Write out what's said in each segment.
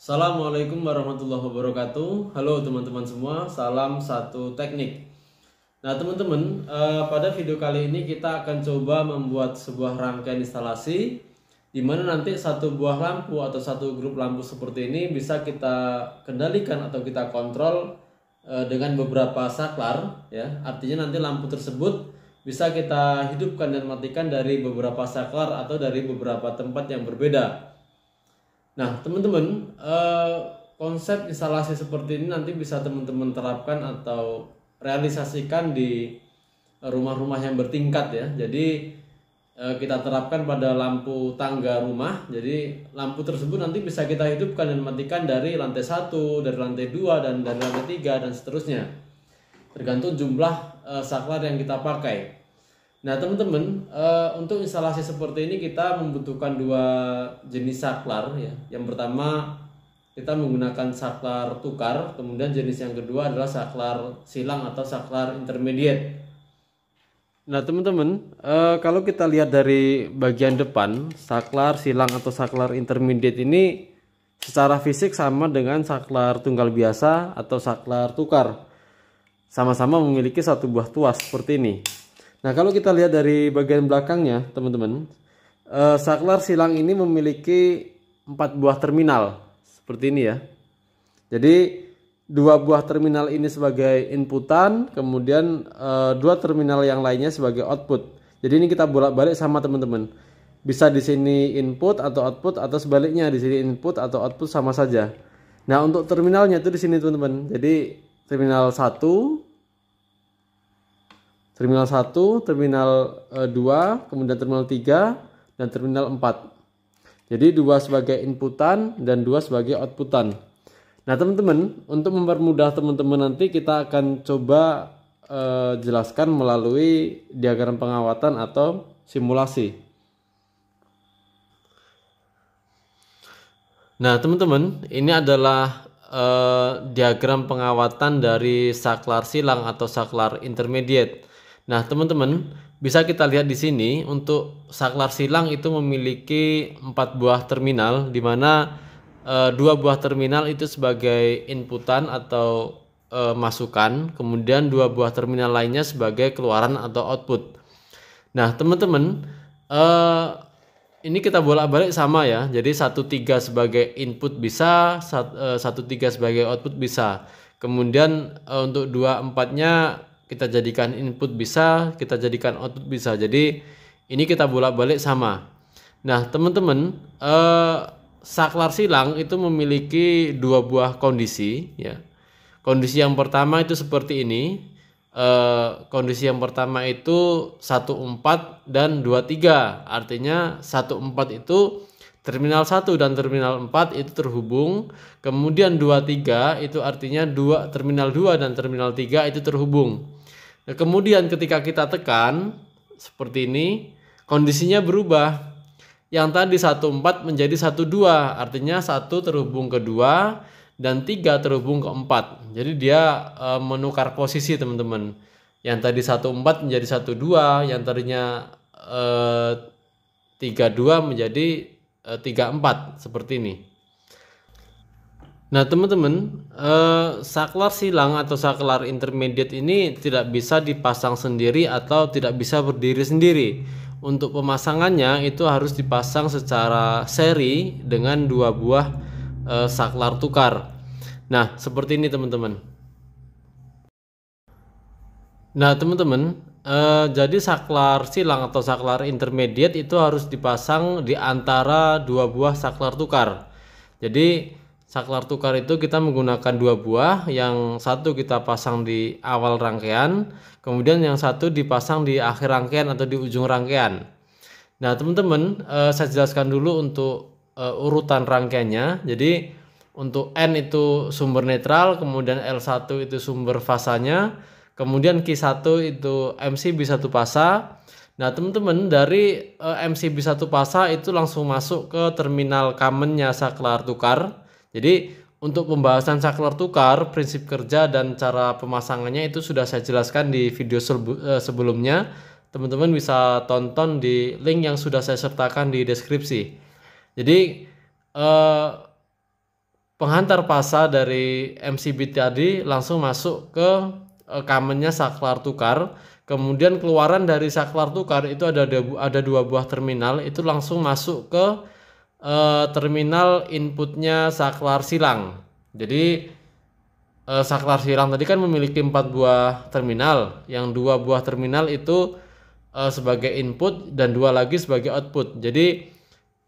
Assalamualaikum warahmatullahi wabarakatuh. Halo teman-teman semua, salam satu teknik. Nah teman-teman, pada video kali ini kita akan coba membuat sebuah rangkaian instalasi di mana nanti satu buah lampu atau satu grup lampu seperti ini bisa kita kendalikan atau kita kontrol dengan beberapa saklar, ya. Artinya nanti lampu tersebut bisa kita hidupkan dan matikan dari beberapa saklar atau dari beberapa tempat yang berbeda. Nah teman-teman, konsep instalasi seperti ini nanti bisa teman-teman terapkan atau realisasikan di rumah-rumah yang bertingkat, ya. Jadi kita terapkan pada lampu tangga rumah. Jadi lampu tersebut nanti bisa kita hidupkan dan matikan dari lantai 1, dari lantai 2, dan dari lantai 3 dan seterusnya, tergantung jumlah saklar yang kita pakai. Nah teman-teman, untuk instalasi seperti ini kita membutuhkan dua jenis saklar, ya. Yang pertama kita menggunakan saklar tukar, kemudian jenis yang kedua adalah saklar silang atau saklar intermediate. Nah teman-teman, kalau kita lihat dari bagian depan, saklar silang atau saklar intermediate ini secara fisik sama dengan saklar tunggal biasa atau saklar tukar. Sama-sama memiliki satu buah tuas seperti ini. Nah kalau kita lihat dari bagian belakangnya teman-teman, saklar silang ini memiliki 4 buah terminal seperti ini, ya. Jadi 2 buah terminal ini sebagai inputan, kemudian 2 terminal yang lainnya sebagai output. Jadi ini kita bolak-balik sama teman-teman. Bisa di sini input atau output, atau sebaliknya di sini input atau output sama saja. Nah untuk terminalnya itu di sini teman-teman. Jadi terminal 1, terminal 2, kemudian terminal 3, dan terminal 4. Jadi 2 sebagai inputan dan 2 sebagai outputan. Nah teman-teman, untuk mempermudah teman-teman nanti kita akan coba jelaskan melalui diagram pengawatan atau simulasi. Nah teman-teman, ini adalah diagram pengawatan dari saklar silang atau saklar intermediate. Nah teman-teman, bisa kita lihat di sini untuk saklar silang itu memiliki 4 buah terminal, di mana 2 buah terminal itu sebagai inputan atau masukan, kemudian 2 buah terminal lainnya sebagai keluaran atau output. Nah teman-teman, ini kita bolak-balik sama, ya. Jadi 1,3 sebagai input bisa, 1,3 sebagai output bisa. Kemudian untuk 2,4-nya kita jadikan input bisa, kita jadikan output bisa. Jadi ini kita bolak-balik sama. Nah teman-teman, saklar silang itu memiliki 2 buah kondisi, ya. Kondisi yang pertama itu seperti ini. Kondisi yang pertama itu 1,4 dan 2,3. Artinya 1,4 itu terminal 1 dan terminal 4 itu terhubung. Kemudian 2,3 itu artinya terminal 2 dan terminal 3 itu terhubung. Nah, kemudian ketika kita tekan seperti ini, kondisinya berubah. Yang tadi 1,4 menjadi 1,2, artinya 1 terhubung ke 2 dan 3 terhubung ke 4. Jadi dia menukar posisi teman-teman. Yang tadi 1,4 menjadi 1,2, yang tadinya 3,2 menjadi 3,4 seperti ini. Nah teman-teman, saklar silang atau saklar intermediate ini tidak bisa dipasang sendiri atau tidak bisa berdiri sendiri. Untuk pemasangannya itu harus dipasang secara seri dengan 2 buah saklar tukar. Nah seperti ini teman-teman. Nah teman-teman, jadi saklar silang atau saklar intermediate itu harus dipasang di antara 2 buah saklar tukar. Jadi saklar tukar itu kita menggunakan 2 buah, yang satu kita pasang di awal rangkaian, kemudian yang satu dipasang di akhir rangkaian atau di ujung rangkaian. Nah teman-teman, saya jelaskan dulu untuk urutan rangkaiannya. Jadi untuk N itu sumber netral, kemudian L1 itu sumber fasanya, kemudian Q1 itu MCB 1 fasa. Nah teman-teman, dari MCB 1 fasa itu langsung masuk ke terminal common-nya saklar tukar. Jadi untuk pembahasan saklar tukar, prinsip kerja dan cara pemasangannya itu sudah saya jelaskan di video sebelumnya. Teman-teman bisa tonton di link yang sudah saya sertakan di deskripsi. Jadi penghantar fasa dari MCB tadi langsung masuk ke kamennya saklar tukar. Kemudian keluaran dari saklar tukar itu ada dua buah terminal, itu langsung masuk ke terminal inputnya saklar silang. Jadi saklar silang tadi kan memiliki 4 buah terminal, yang 2 buah terminal itu sebagai input dan 2 lagi sebagai output. Jadi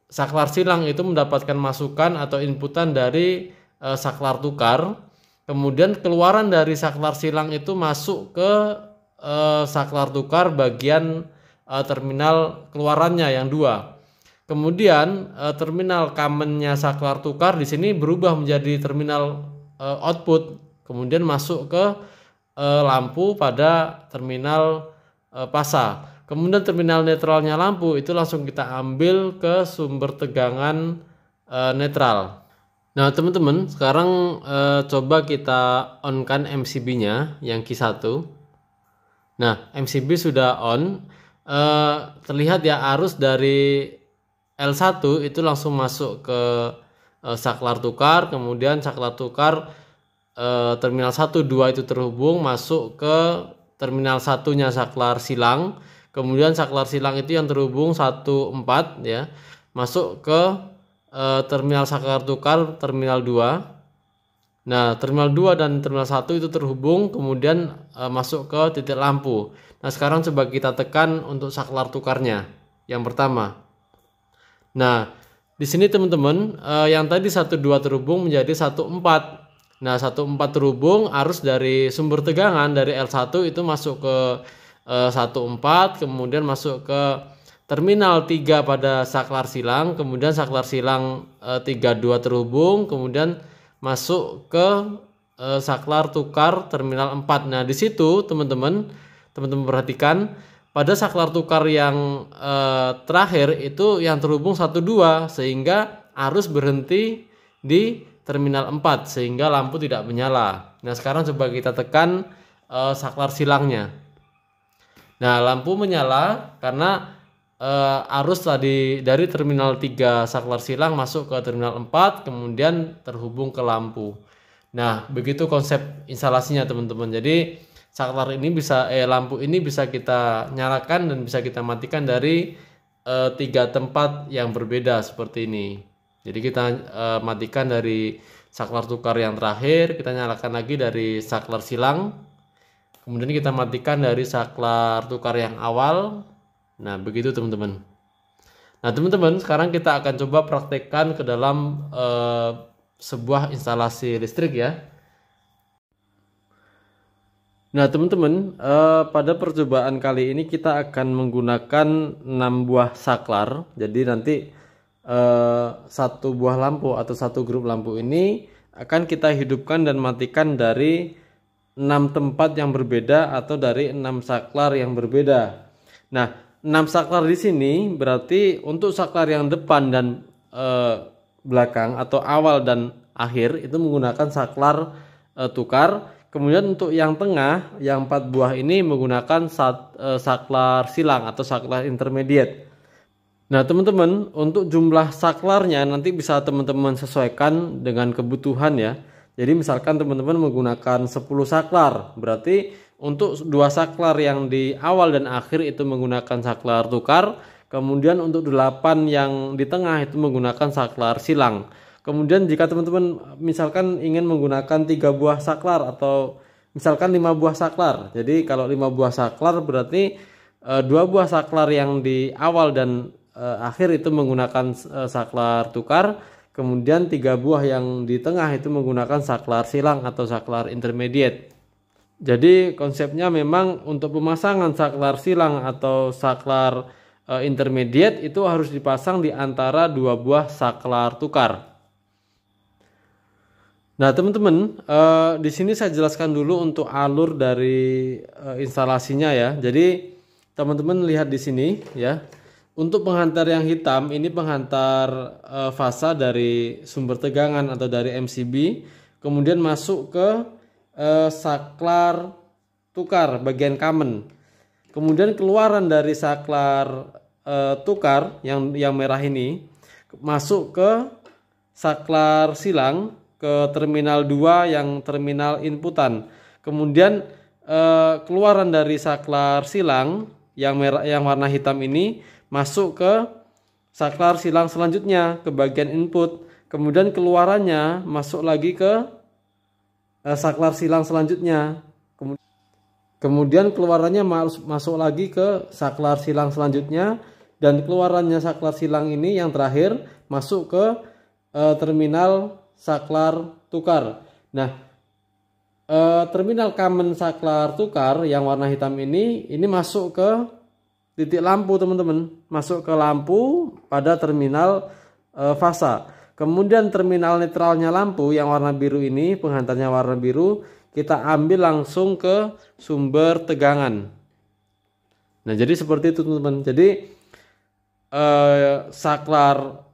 saklar silang itu mendapatkan masukan atau inputan dari saklar tukar, kemudian keluaran dari saklar silang itu masuk ke saklar tukar bagian terminal keluarannya yang 2. Kemudian terminal kamennya saklar tukar di sini berubah menjadi terminal output, kemudian masuk ke lampu pada terminal fasa. Kemudian terminal netralnya lampu itu langsung kita ambil ke sumber tegangan netral. Nah teman-teman, sekarang coba kita on-kan MCB-nya yang Q1. Nah MCB sudah on, terlihat ya arus dari L1 itu langsung masuk ke saklar tukar, kemudian saklar tukar terminal 1, 2 itu terhubung masuk ke terminal satunya saklar silang, kemudian saklar silang itu yang terhubung 1, 4 ya masuk ke terminal saklar tukar terminal 2. Nah terminal 2 dan terminal 1 itu terhubung, kemudian masuk ke titik lampu. Nah sekarang coba kita tekan untuk saklar tukarnya yang pertama. Nah di sini teman-teman yang tadi 1, 2 terhubung menjadi 1, 4. Nah 1, 4 terhubung, arus dari sumber tegangan dari L1 itu masuk ke 1, 4, kemudian masuk ke terminal 3 pada saklar silang, kemudian saklar silang 3, 2 terhubung, kemudian masuk ke saklar tukar terminal 4. Nah di situ teman-teman perhatikan pada saklar tukar yang terakhir itu yang terhubung 1, 2, sehingga arus berhenti di terminal 4 sehingga lampu tidak menyala. Nah sekarang coba kita tekan saklar silangnya. Nah lampu menyala karena arus tadi dari terminal 3 saklar silang masuk ke terminal 4 kemudian terhubung ke lampu. Nah begitu konsep instalasinya teman-teman. Jadi saklar ini bisa lampu ini bisa kita nyalakan dan bisa kita matikan dari 3 tempat yang berbeda seperti ini. Jadi kita matikan dari saklar tukar yang terakhir, kita nyalakan lagi dari saklar silang, kemudian kita matikan dari saklar tukar yang awal. Nah begitu teman-teman. Nah teman-teman, sekarang kita akan coba praktekkan ke dalam sebuah instalasi listrik ya. Nah teman-teman, pada percobaan kali ini kita akan menggunakan 6 buah saklar. Jadi nanti 1 buah lampu atau 1 grup lampu ini akan kita hidupkan dan matikan dari 6 tempat yang berbeda atau dari 6 saklar yang berbeda. Nah 6 saklar di sini berarti untuk saklar yang depan dan belakang atau awal dan akhir itu menggunakan saklar tukar. Kemudian untuk yang tengah yang 4 buah ini menggunakan saklar silang atau saklar intermediate. Nah teman-teman, untuk jumlah saklarnya nanti bisa teman-teman sesuaikan dengan kebutuhan ya. Jadi misalkan teman-teman menggunakan 10 saklar, berarti untuk 2 saklar yang di awal dan akhir itu menggunakan saklar tukar. Kemudian untuk 8 yang di tengah itu menggunakan saklar silang. Kemudian jika teman-teman misalkan ingin menggunakan 3 buah saklar atau misalkan 5 buah saklar. Jadi kalau 5 buah saklar berarti 2 buah saklar yang di awal dan akhir itu menggunakan saklar tukar, kemudian 3 buah yang di tengah itu menggunakan saklar silang atau saklar intermediate. Jadi konsepnya memang untuk pemasangan saklar silang atau saklar intermediate itu harus dipasang di antara 2 buah saklar tukar. Nah teman-teman, di sini saya jelaskan dulu untuk alur dari instalasinya ya. Jadi teman-teman lihat di sini ya. Untuk penghantar yang hitam ini penghantar fasa dari sumber tegangan atau dari MCB, kemudian masuk ke saklar tukar bagian kamen. Kemudian keluaran dari saklar tukar yang merah ini masuk ke saklar silang, ke terminal 2 yang terminal inputan. Kemudian keluaran dari saklar silang yang warna hitam ini masuk ke saklar silang selanjutnya ke bagian input. Kemudian keluarannya masuk lagi ke saklar silang selanjutnya. Kemudian keluarannya masuk lagi ke saklar silang selanjutnya, dan keluarannya saklar silang ini yang terakhir masuk ke terminal saklar tukar. Nah, terminal common saklar tukar yang warna hitam ini masuk ke titik lampu, teman-teman, masuk ke lampu pada terminal fasa. Kemudian terminal netralnya lampu yang warna biru ini, penghantarnya warna biru, kita ambil langsung ke sumber tegangan. Nah, jadi seperti itu, teman-teman. Jadi saklar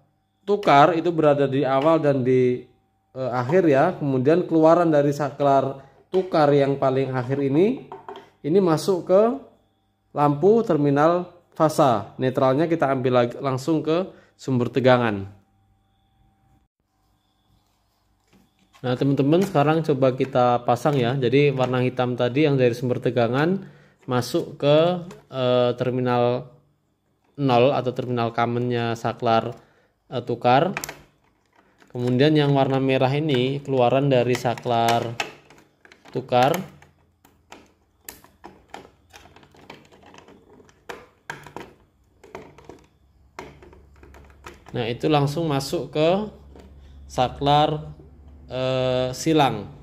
tukar itu berada di awal dan di akhir ya. Kemudian keluaran dari saklar tukar yang paling akhir ini masuk ke lampu terminal fasa. Netralnya kita ambil langsung ke sumber tegangan. Nah, teman-teman, sekarang coba kita pasang ya. Jadi warna hitam tadi yang dari sumber tegangan masuk ke terminal 0 atau terminal commonnya saklar tukar. Kemudian yang warna merah ini keluaran dari saklar tukar. Nah, itu langsung masuk ke saklar silang.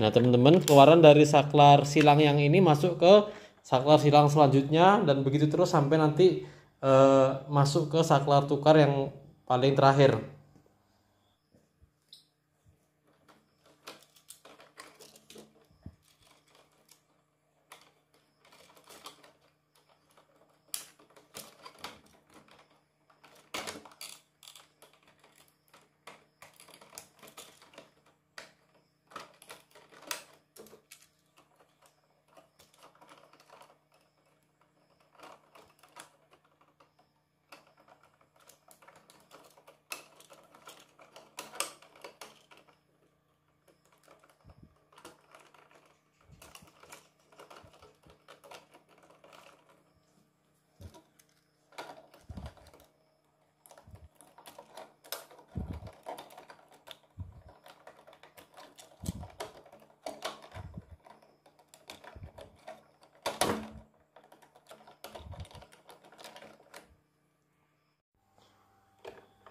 Nah, teman-teman, keluaran dari saklar silang yang ini masuk ke saklar silang selanjutnya, dan begitu terus sampai nanti masuk ke saklar tukar yang paling terakhir.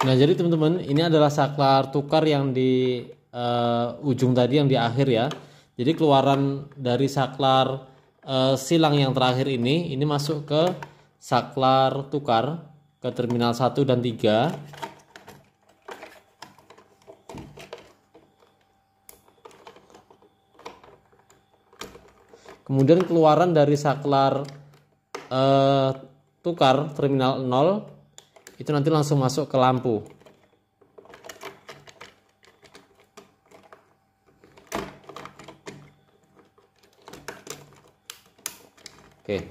Nah, jadi teman-teman, ini adalah saklar tukar yang di ujung tadi, yang di akhir ya. Jadi keluaran dari saklar silang yang terakhir ini masuk ke saklar tukar ke terminal 1 dan 3. Kemudian keluaran dari saklar tukar terminal 0 itu nanti langsung masuk ke lampu. Oke.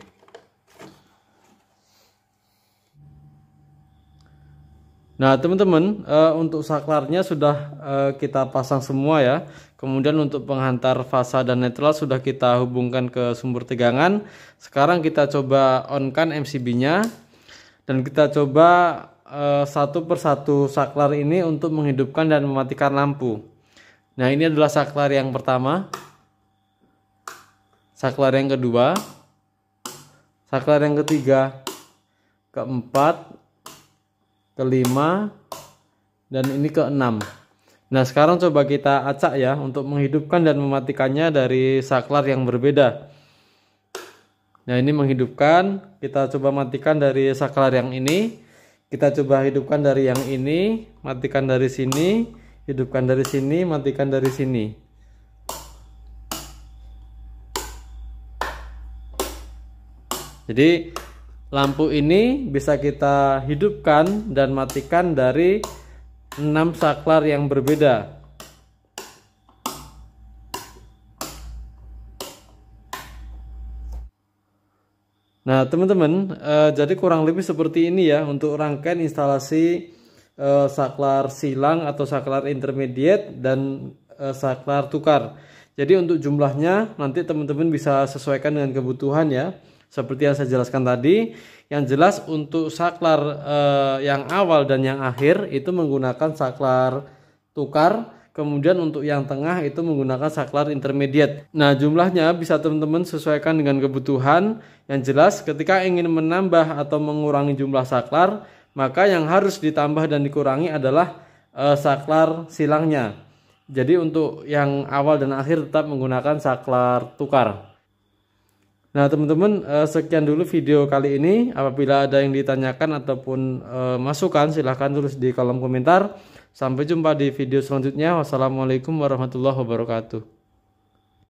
Nah, teman-teman, untuk saklarnya sudah kita pasang semua ya. Kemudian untuk penghantar fasa dan netral sudah kita hubungkan ke sumber tegangan. Sekarang kita coba on-kan MCB-nya. Dan kita coba satu persatu saklar ini untuk menghidupkan dan mematikan lampu. Nah, ini adalah saklar yang pertama, saklar yang kedua, saklar yang ketiga, keempat, kelima, dan ini keenam. Nah, sekarang coba kita acak ya untuk menghidupkan dan mematikannya dari saklar yang berbeda. Nah, ini menghidupkan, kita coba matikan dari saklar yang ini. Kita coba hidupkan dari yang ini, matikan dari sini, hidupkan dari sini, matikan dari sini. Jadi lampu ini bisa kita hidupkan dan matikan dari 6 saklar yang berbeda. Nah teman-teman, jadi kurang lebih seperti ini ya untuk rangkaian instalasi saklar silang atau saklar intermediate dan saklar tukar. Jadi untuk jumlahnya nanti teman-teman bisa sesuaikan dengan kebutuhan ya. Seperti yang saya jelaskan tadi, yang jelas untuk saklar yang awal dan yang akhir itu menggunakan saklar tukar, kemudian untuk yang tengah itu menggunakan saklar intermediate. Nah jumlahnya bisa teman-teman sesuaikan dengan kebutuhan. Yang jelas ketika ingin menambah atau mengurangi jumlah saklar, maka yang harus ditambah dan dikurangi adalah saklar silangnya. Jadi untuk yang awal dan akhir tetap menggunakan saklar tukar. Nah teman-teman, sekian dulu video kali ini. Apabila ada yang ditanyakan ataupun masukan, silahkan tulis di kolom komentar. Sampai jumpa di video selanjutnya. Wassalamualaikum warahmatullahi wabarakatuh.